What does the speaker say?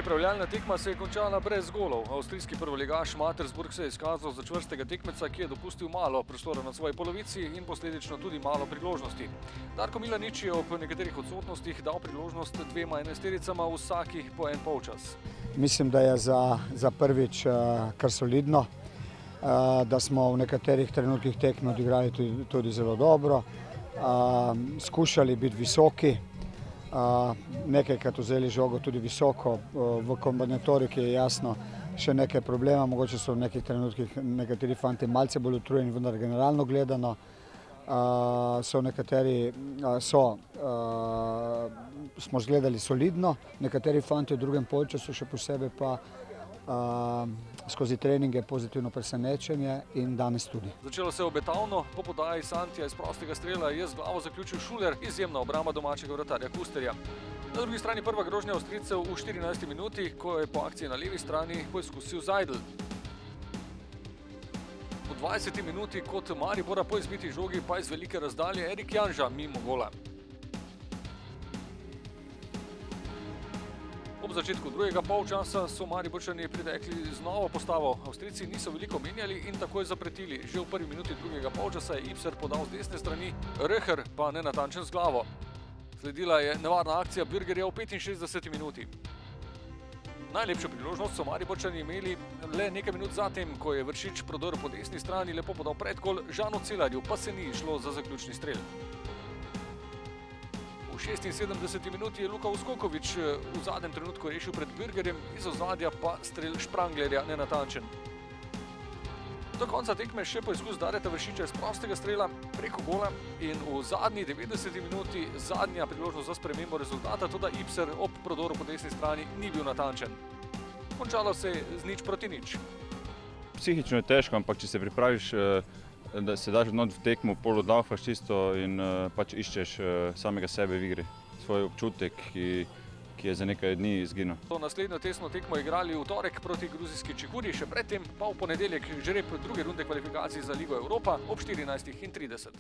Pripravljalna tekma se je končala brez golov. Avstrijski prvoligaš Mattersburg se je izkazal za čvrstega tekmeca, ki je dopustil malo prostora na svoji polovici in posledično tudi malo priložnosti. Darko Milanič je ob nekaterih odsotnostih dal priložnost dvema enajstericama vsaki po en polčas. Mislim, da je za prvič kar solidno, da smo v nekaterih trenutkih tekme odigrali tudi zelo dobro, skušali biti visoki, nekajkrat vzeli žogo tudi visoko, v kombinatoriki je jasno še nekaj problema, mogoče so v nekih trenutkih nekateri fanti malce bolj utrujeni, vendar generalno gledano smo zgledali solidno, nekateri fanti v drugem polčasu še posebej pa skozi treninge pozitivno presenečenje in danes tudi. Začelo se je obetavno, po podaji Santija iz prostega strela je z glavo zaključil Šuler, izjemna obramba domačega vratarja Kusterja. Na drugi strani prva grožnja Avstrijcev v 14. minuti, ko je po akciji na levi strani poizkusil Zajdl. V 20. minuti kot Maribora po izbiti žogi pa iz velike razdalje Erik Janža mimo gola. Ob začetku drugega polčasa so Mariborčani pritekli z novo postavo. Avstrijci niso veliko menjali in takoj zapretili. Že v prvi minuti drugega polčasa je Ibser podal z desne strani, Röher pa nenatančen z glavo. Sledila je nevarna akcija Bürgerja v 65. minuti. Najlepšo priložnost so Mariborčani imeli le nekaj minut zatem, ko je Vršič prodor po desni strani lepo podal predgol, Žanu Celarju pa se ni šlo za zaključni strel. V 76. minuti je Luka Uskoković v zadnjem trenutku rešil pred Bürgerjem, iz ozadja pa strel Špranglerja nenatančen. Do konca tekme še poizkus Dareta Vršiča iz prostega strela preko gola in v zadnji 90. minuti zadnja priložnost za spremembo rezultata, toda Ibser ob prodoru po desni strani ni bil natančen. Končalo se je z 0:0. Psihično je težko, ampak če se pripraviš, da se daš v tekmu, pol odlaufaš čisto in pač iščeš samega sebe v igri, svoj občutek, ki je za nekaj dni izginil. Naslednjo testno tekmo igrali v torek proti gruzijski Čehuri, še predtem pa v ponedeljek žreb druge runde kvalifikacij za Ligo Evropa ob 14:30.